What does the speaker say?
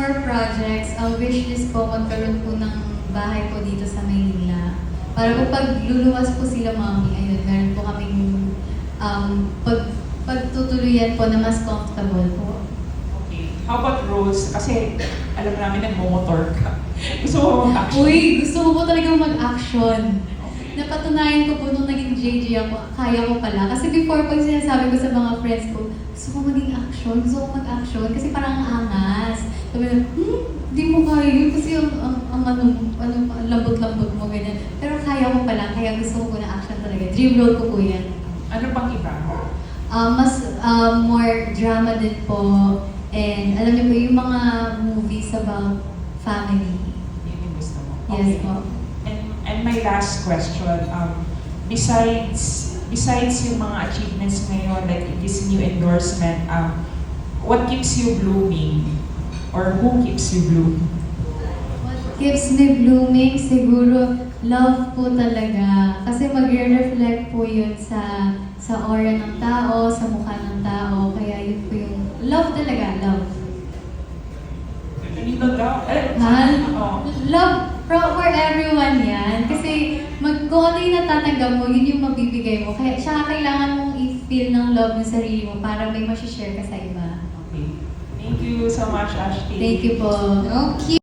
more projects. Ang wishlist ko, magkaroon po ng bahay po dito sa Maynila. Para po pag luluwas po sila mami, ayun, meron po kaming pagtutuluyan po na mas comfortable po. Okay. How about Rose? Kasi alam namin nagmo-motor ka. Gusto mo mag-action? Uy, gusto ko po talagang mag-action. Napatunayan ko po nung naging JJ ako, kaya ko pala. Kasi before po sinasabi ko sa mga friends ko, gusto ko maging action, gusto ko mag-action kasi parang ang angas. Sabi na, di mo kaya yun kasi ang lambot-lambot mo, ganyan. Pero kaya ko pala, kaya gusto ko na action talaga. Dream role ko po yan. Ano pang iba? Mas more drama din po. And alam niyo po, yung mga movies about family. Yun yung gusto mo? Yes po. And my last question, besides yung mga achievements ngayon, like this new endorsement, what keeps you blooming? Or who keeps you blooming? What keeps me blooming? Siguro, love po talaga. Kasi magre-reflect po yun sa aura ng tao, sa mukha ng tao. Kaya yun po yung love talaga, love. Hindi daw? Love for everyone yan. Kasi kung ano yung natatanggap mo, yun yung mabibigay mo. Kaya siya kailangan mong i-feel ng love ng sarili mo para may ma-share ka sa iba. Okay. Thank you so much, Ashley. Thank you po. Okay.